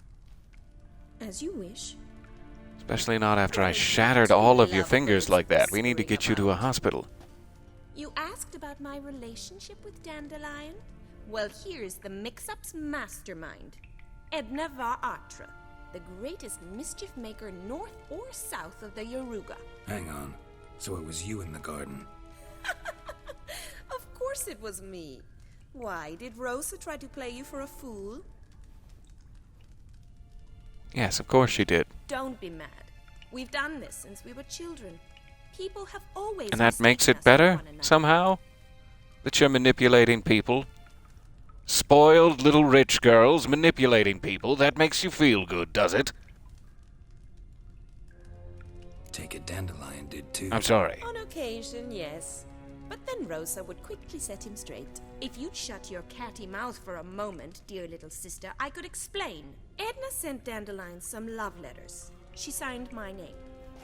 As you wish. Especially not after I shattered all of your fingers like that. We need to get you to a hospital. You asked about my relationship with Dandelion? Well, here's the mix-up's mastermind. Edna va Atra, the greatest mischief maker north or south of the Yaruga. Hang on. So it was you in the garden? Of course it was me. Why, did Rosa try to play you for a fool? Yes, of course she did. Don't be mad. We've done this since we were children. People have always And that makes it mistaken us for better, one another. somehow? That you're manipulating people? Spoiled little rich girls manipulating people, that makes you feel good, does it? Take it Dandelion did too. I'm sorry. On occasion, yes. But then Rosa would quickly set him straight. If you'd shut your catty mouth for a moment, dear little sister, I could explain. Edna sent Dandelion some love letters. She signed my name.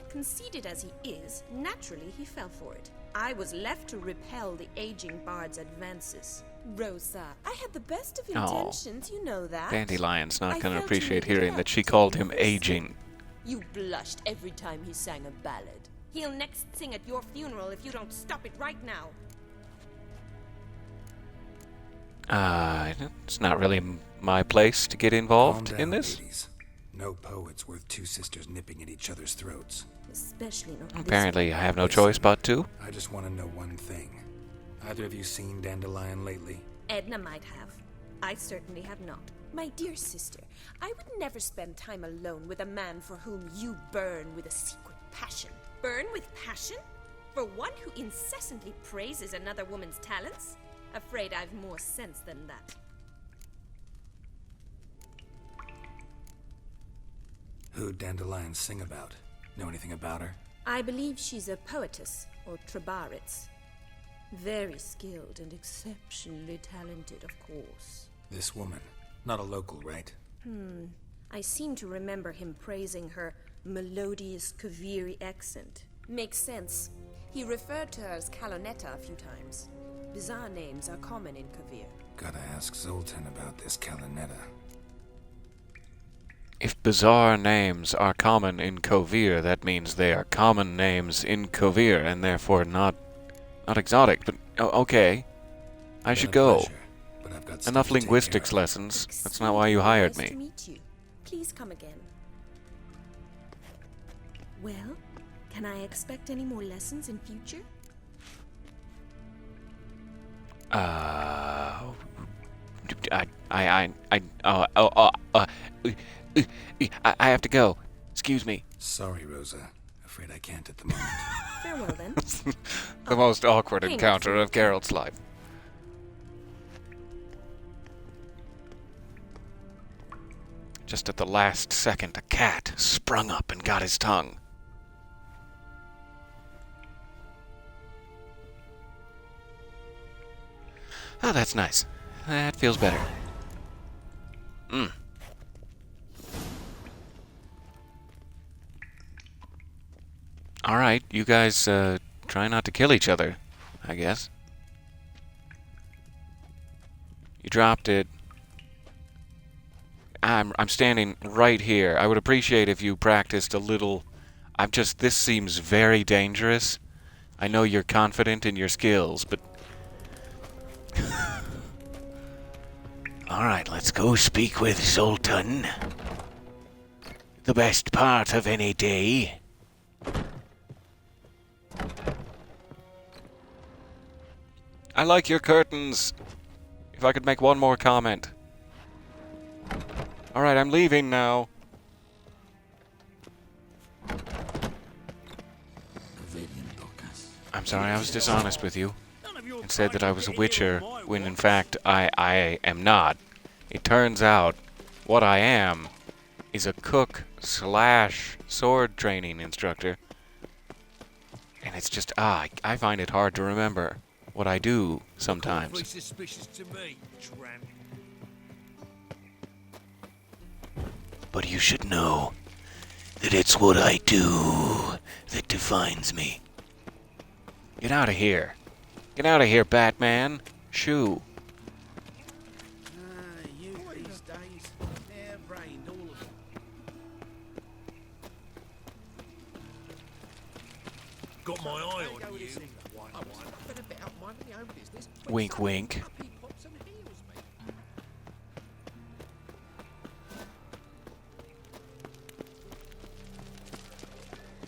Conceited as he is, naturally he fell for it. I was left to repel the aging bard's advances. Rosa, I had the best of intentions, you know that. Dandelion's not I going to felt you appreciate needed hearing help that she to called take him the risk. aging. You blushed every time he sang a ballad. He'll next sing at your funeral if you don't stop it right now. It's not really my place to get involved Calm in down, this. ladies. No poet's worth two sisters nipping at each other's throats. Especially not this Apparently, I have no Listen, choice but to. I just want to know one thing. Either of you seen Dandelion lately? Edna might have. I certainly have not. My dear sister, I would never spend time alone with a man for whom you burn with a secret passion. Burn with passion? For one who incessantly praises another woman's talents? Afraid I've more sense than that. Who'd Dandelion sing about? Know anything about her? I believe she's a poetess, or trabaritz. Very skilled and exceptionally talented, of course. This woman. Not a local, right? I seem to remember him praising her melodious Kaviri accent. Makes sense. He referred to her as Kalonetta a few times. Bizarre names are common in Kavir. Gotta ask Zoltan about this Kalonetta. If bizarre names are common in Kovir, that means they are common names in Kovir, and therefore not exotic. But okay, I should go. Pleasure, but I've got Enough stuff to take linguistics care of. lessons. That's not why you hired Nice to me. meet you. Please come again. Well, can I expect any more lessons in future? I have to go. Excuse me. Sorry, Rosa. Afraid I can't at the moment. Farewell then. The most awkward hang on encounter for a of Geralt's life. Just at the last second, a cat sprung up and got his tongue. Oh, that's nice. That feels better. Alright, you guys try not to kill each other, I guess. You dropped it. I'm standing right here. I would appreciate if you practiced a little. This seems very dangerous. I know you're confident in your skills, but alright, let's go speak with Zoltan. The best part of any day. I like your curtains. If I could make one more comment. Alright, I'm leaving now. I'm sorry, I was dishonest with you. And said that I was a witcher, when in fact I am not. It turns out, what I am is a cook / sword training instructor. And it's just, I find it hard to remember what I do sometimes. Suspicious to me, tramp. But you should know that it's what I do that defines me. Get out of here. Get out of here, Batman. Shoo. You these days, they're brained, all of them. Got my eye on you. Wink, wink.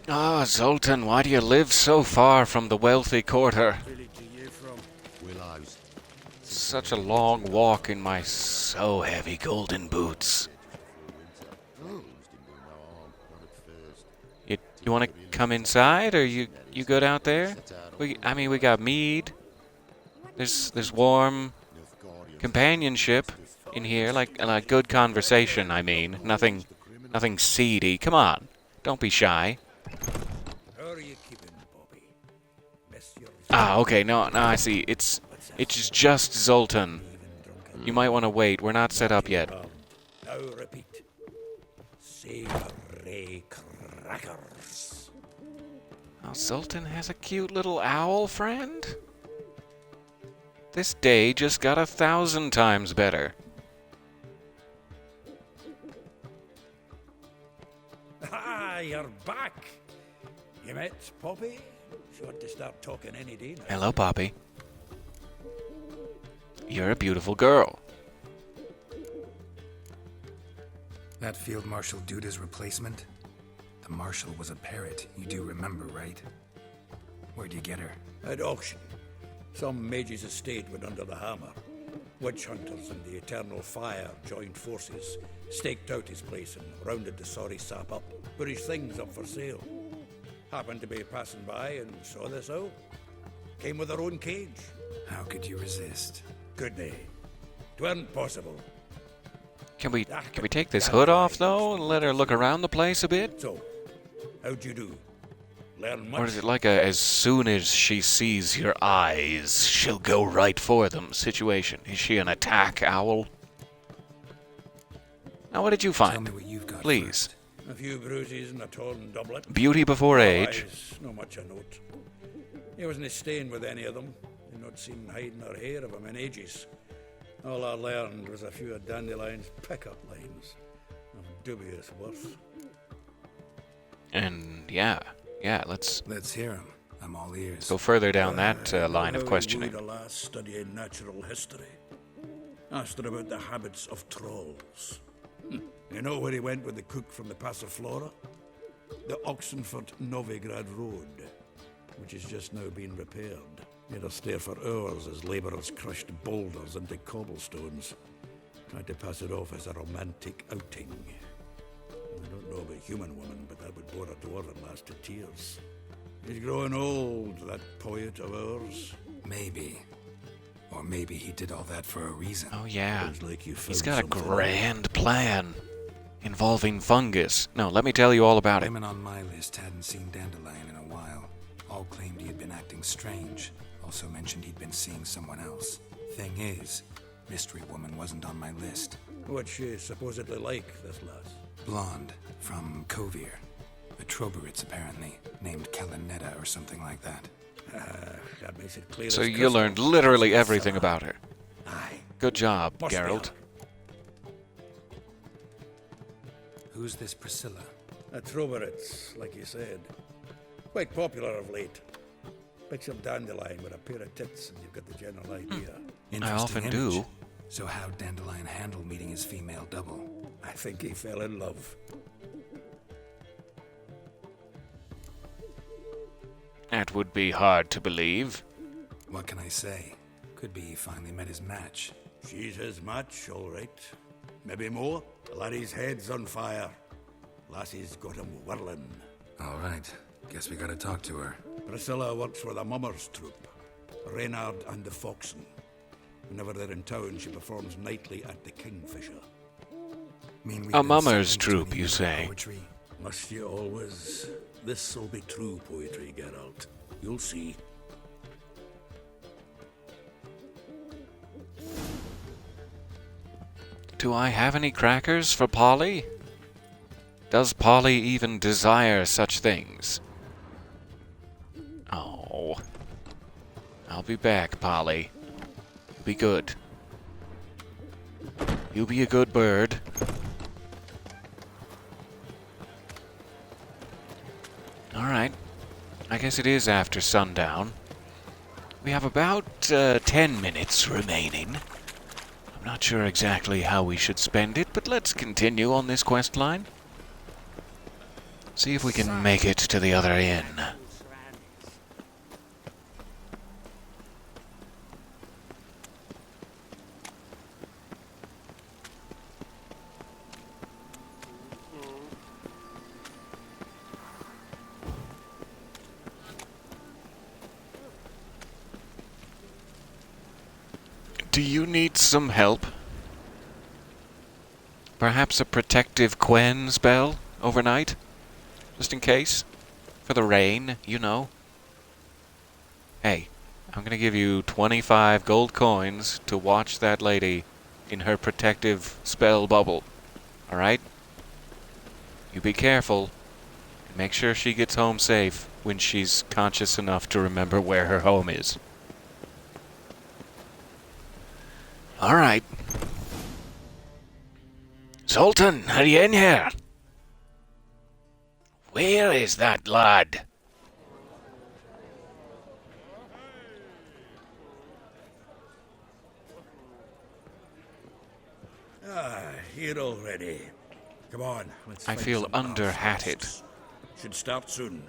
Ah, Zoltan, why do you live so far from the wealthy quarter? Willows. Such a long walk in my so heavy golden boots. You want to come inside, or you good out there? We got mead. There's warm companionship in here, like good conversation. I mean, nothing seedy. Come on, don't be shy. Ah, okay. No, I see. It's just Zoltan. You might want to wait. We're not set up yet. Now repeat. Savory crackers. Oh, Zoltan has a cute little owl friend? This day just got 1,000 times better. Ah, you're back. You met Poppy? She ought to start talking any day now. Hello, Poppy. You're a beautiful girl. That Field Marshal Duda's replacement? The Marshal was a parrot, you do remember, right? Where'd you get her? At auction. Some mage's estate went under the hammer. Witch hunters and the Eternal Fire joined forces, staked out his place and rounded the sorry sap up, put his things up for sale. Happened to be passing by and saw this out. Came with her own cage. How could you resist? Could they? 'Tweren't possible. Can we take this hood off, though, and let her look around the place a bit? So, how'd you do? Learn much? Or is it like a as soon as she sees your eyes, she'll go right for them situation? Is she an attack owl? Now, what did you find? Tell me what you've got Please. first. A few bruises and a torn doublet. Beauty before age. Otherwise, no much a note. He wasn't staying with any of them. He'd not seen hiding or hair of him in ages. All I learned was a few of Dandelion's pickup lines of dubious worth. And let's hear him. I'm all ears. go further down that line of questioning. The last studying natural history. Asked her about the habits of trolls. You know where he went with the cook from the Passiflora? The Oxenford Novigrad Road, which is just now being repaired. Made us stare for hours as labourers crushed boulders into cobblestones. Tried to pass it off as a romantic outing. I don't know about human woman, but that would bore a dwarven lass to tears. He's growing old, that poet of ours. Maybe. Or maybe he did all that for a reason. Oh, yeah. Sounds like you He's found got a something. grand plan involving fungus. No, let me tell you all about it. Women on my list hadn't seen Dandelion in a while. All claimed he had been acting strange. Also mentioned he'd been seeing someone else. Thing is, Mystery Woman wasn't on my list. What's she supposedly like, this lass? Blonde, from Kovir. A Troberitz, apparently, named Kalanetta or something like that. That makes it clear. So as you crystal. learned literally everything about her. Aye. Good job, Must be Geralt. her. Who's this Priscilla? A Troberitz, like you said. Quite popular of late. Picture Dandelion with a pair of tits and you've got the general idea. Interesting often image. do. So how'd Dandelion handle meeting his female double? I think he fell in love. That would be hard to believe. What can I say? Could be he finally met his match. She's his match, all right. Maybe more. Laddie's head's on fire. Lassie's got him whirling. All right. Guess we gotta talk to her. Priscilla works for the Mummers troupe. Reynard and the Foxen. Whenever they're in town, she performs nightly at the Kingfisher. A mummers troupe, you say? Poetry? Must you always? This'll be true poetry, Geralt. You'll see. Do I have any crackers for Polly? Does Polly even desire such things? Oh. I'll be back, Polly. Be good. You be a good bird. Alright. I guess it is after sundown. We have about 10 minutes remaining. I'm not sure exactly how we should spend it, but let's continue on this quest line. See if we can make it to the other inn. Do you need some help? Perhaps a protective Quen spell overnight? Just in case? For the rain, you know. Hey, I'm gonna give you 25 gold coins to watch that lady in her protective spell bubble. Alright? You be careful. And make sure she gets home safe when she's conscious enough to remember where her home is. Alright. Sultan, are you in here? Where is that lad? here already. Come on, let's I find feel some under-hatted. arsenests. Should start soon.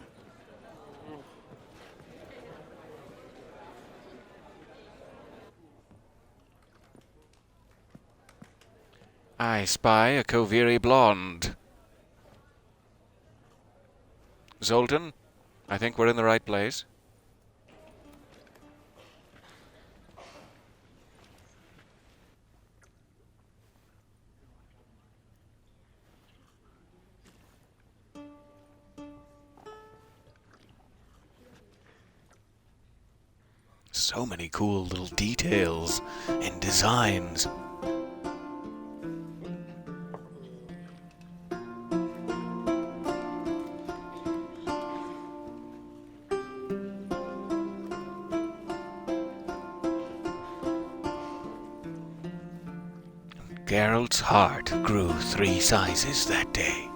I spy a Koviri blonde. Zoltan, I think we're in the right place. So many cool little details and designs. Geralt's heart grew 3 sizes that day,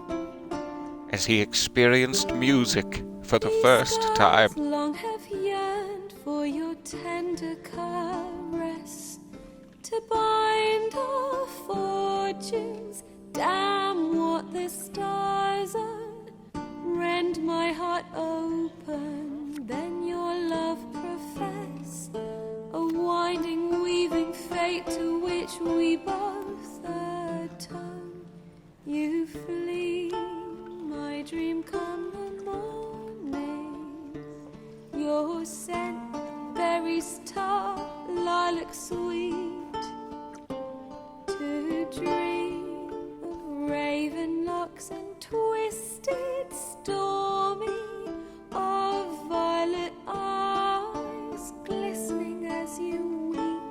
as he experienced music for the first time. Long have yearned for your tender caress, to bind our fortunes. Damn what the stars are. Rend my heart open, then your love profess. A winding, weaving fate to which we both atone. You flee, my dream come the morning. Your scent, berries tart, lilac sweet. To dream of raven locks and twisted, stormy, of violet eyes glistening as you weep.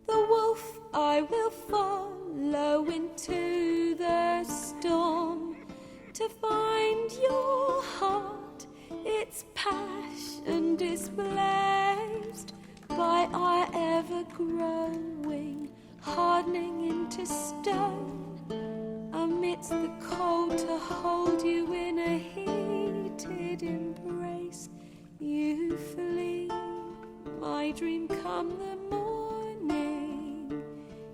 The wolf I will follow into the storm, to find your heart, its passion displaced by our ever-growing, hardening into stone. Amidst the cold, to hold you in a heated embrace. You flee, my dream come the morning.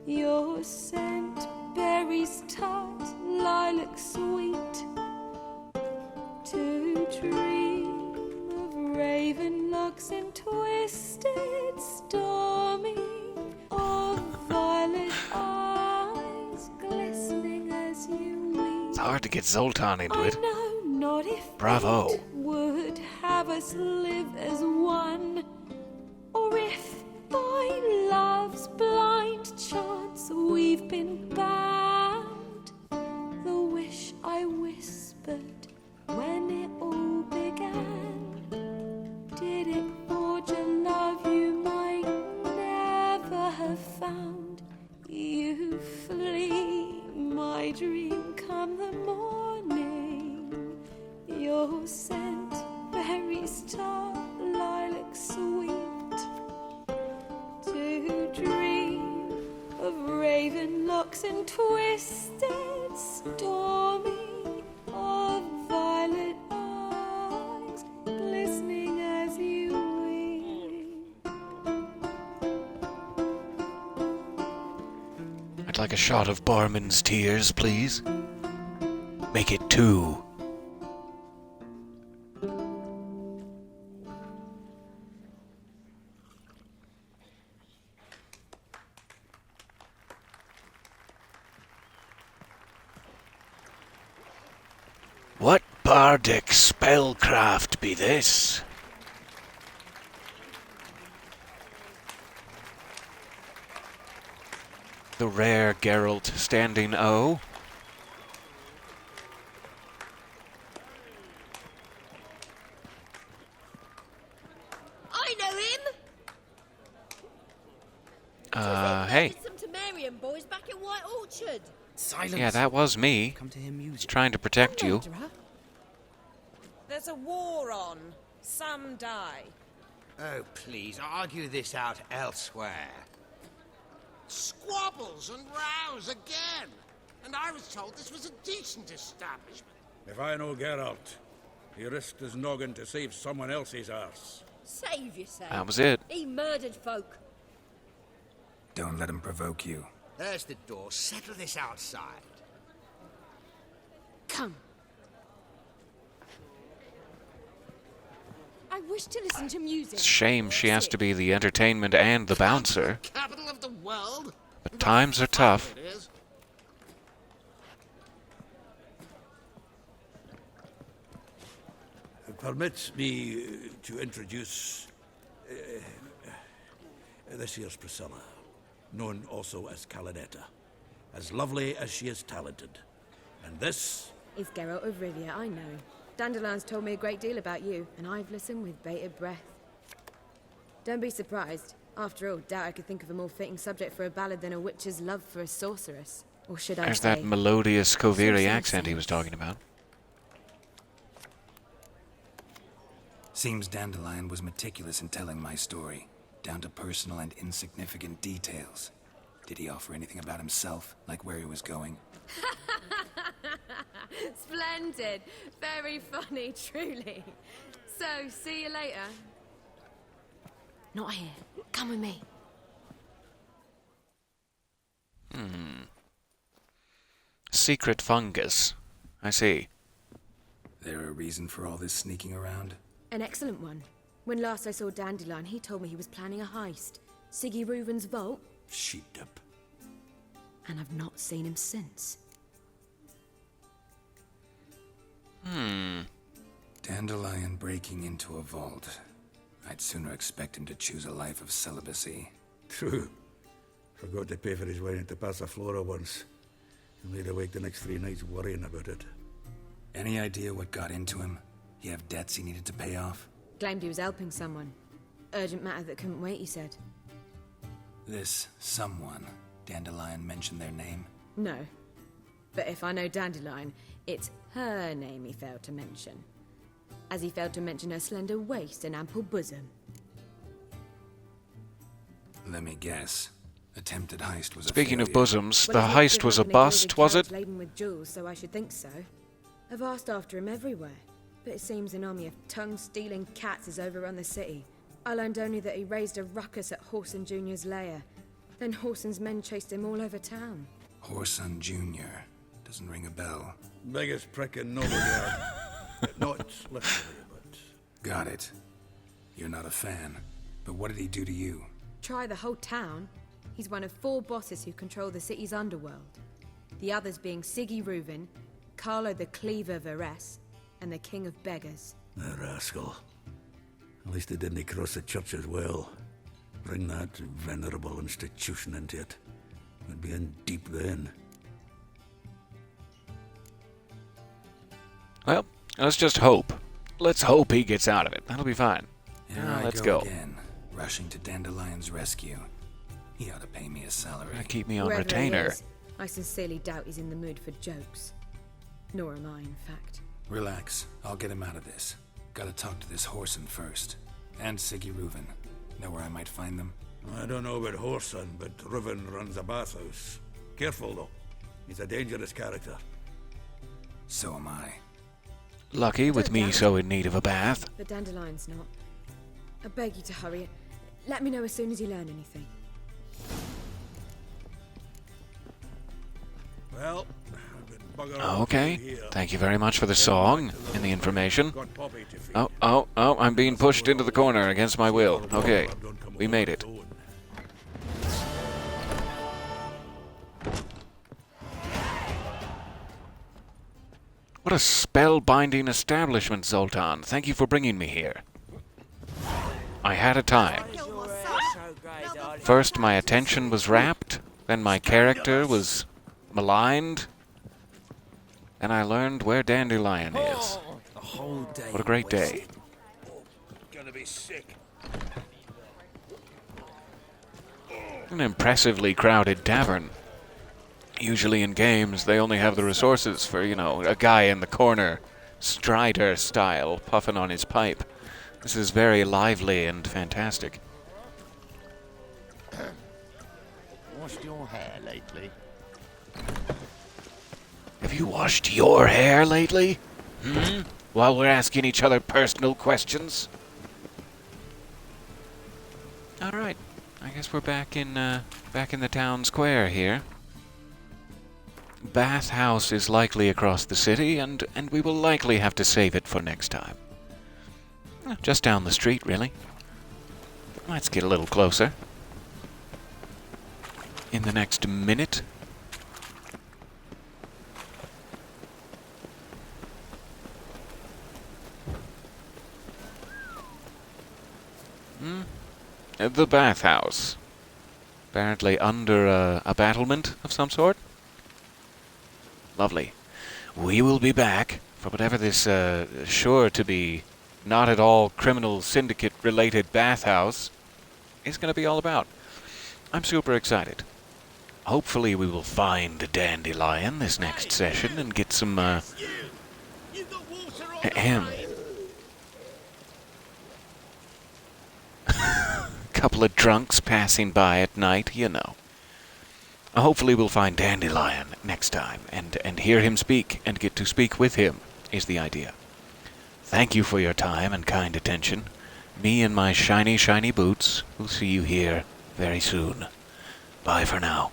Your scent, berries tart, lilac sweet. To dream of raven locks and twisted, stormy, of violet eyes glistening as you weep. It's hard to get Zoltan into it. I know not if Bravo. fate would have us live as one, or if by love's blind chance we've been bound. The wish I whispered when it all began, did it forge a love you might never have found? You flee, my dream come the morning. Your scent, berries tart, lilac sweet. To dream of raven locks and twisted, stormy, of violet eyes glistening as you weep. I'd like a shot of Barman's tears, please. Make it 2. What bardic spellcraft be this? The rare Geralt standing O. I know him! Hey. Some Temerian boys back in White Orchard. Silence. Yeah, that was me. Come to hear music. Just trying to protect you. There's a war on. Some die. Oh, please, argue this out elsewhere. Squabbles and rows again! And I was told this was a decent establishment. If I know Geralt, he risked his noggin to save someone else's arse. Save yourself. That was it. He murdered folk. Don't let him provoke you. There's the door. Settle this outside. Come. I wish to listen to music. It's a shame she has to be the entertainment and the bouncer. Capital of the world. But times are tough. It is. Permit me to introduce this here's Priscilla, known also as Calinetta, as lovely as she is talented. And this is Geralt of Rivia, I know. Dandelion's told me a great deal about you, and I've listened with bated breath. Don't be surprised. After all, doubt I could think of a more fitting subject for a ballad than a witch's love for a sorceress. Or should I There's say... that melodious Koviri accent he was talking about. Seems Dandelion was meticulous in telling my story, down to personal and insignificant details. Did he offer anything about himself, like where he was going? Splendid! Very funny, truly. So, see you later. Not here. Come with me. Secret fungus. I see. There a reason for all this sneaking around? An excellent one. When last I saw Dandelion, he told me he was planning a heist. Siggy Reuven's vault. sheep-dip. And I've not seen him since. Dandelion breaking into a vault. I'd sooner expect him to choose a life of celibacy. True. Forgot to pay for his wine at the Passaflora once. And laid awake the next 3 nights worrying about it. Any idea what got into him? He have debts he needed to pay off? Claimed he was helping someone. Urgent matter that couldn't wait, he said. This someone, Dandelion mentioned their name? No. But if I know Dandelion, it's her name he failed to mention. As he failed to mention her slender waist and ample bosom. Let me guess. Attempted heist was Speaking a of failure. bosoms, the heist was a bust, was it? Laden with jewels, so I should think so. I've asked after him everywhere, but it seems an army of tongue-stealing cats has overrun the city. I learned only that he raised a ruckus at Horson Jr.'s lair. Then Horson's men chased him all over town. Horson Jr. Doesn't ring a bell. Biggest prick in Novigrad. Not literally, but... Got it. You're not a fan. But what did he do to you? Try the whole town. He's one of 4 bosses who control the city's underworld. The others being Siggy Reuven, Carlo the Cleaver Varese, and the King of Beggars. The rascal. At least they didn't cross the church as well. Bring that venerable institution into it. We'd be in deep then. Well, let's just hope. Let's hope he gets out of it. That'll be fine. Here Let's I go. again, rushing to Dandelion's rescue. He ought to pay me a salary. Keep me on Whoever he retainer. is, I sincerely doubt he's in the mood for jokes. Nor am I, in fact. Relax. I'll get him out of this. Gotta talk to this Horson first. And Siggy Reuven. Know where I might find them? I don't know about Horson, but Reuven runs a bathhouse. Careful, though. He's a dangerous character. So am I. Lucky with me so in need of a bath. But Dandelion's not. I beg you to hurry. Let me know as soon as you learn anything. Well, I've been buggered Okay. here. Thank you very much for the song and the information. Oh, I'm being pushed into the corner against my will. Okay. We made it. What a spellbinding establishment, Zoltan. Thank you for bringing me here. I had a time. First, my attention was rapt, then my character was maligned, and I learned where Dandelion is. What a great day. Gonna be sick. An impressively crowded tavern. Usually in games, they only have the resources for, a guy in the corner, Strider style, puffing on his pipe. This is very lively and fantastic. Washed your hair lately? Have you washed your hair lately? While we're asking each other personal questions? Alright. I guess we're back in back in the town square here. Bath House is likely across the city, and we will likely have to save it for next time. Just down the street, really. Let's get a little closer. In the next minute. The bathhouse. Apparently under a battlement of some sort. Lovely. We will be back for whatever this sure to be not at all criminal syndicate related bathhouse is going to be all about. I'm super excited. Hopefully we will find Dandelion this next session and get some couple of drunks passing by at night, you know. Hopefully we'll find Dandelion next time and hear him speak and get to speak with him is the idea. Thank you for your time and kind attention. Me and my shiny, shiny boots will see you here very soon. Bye for now.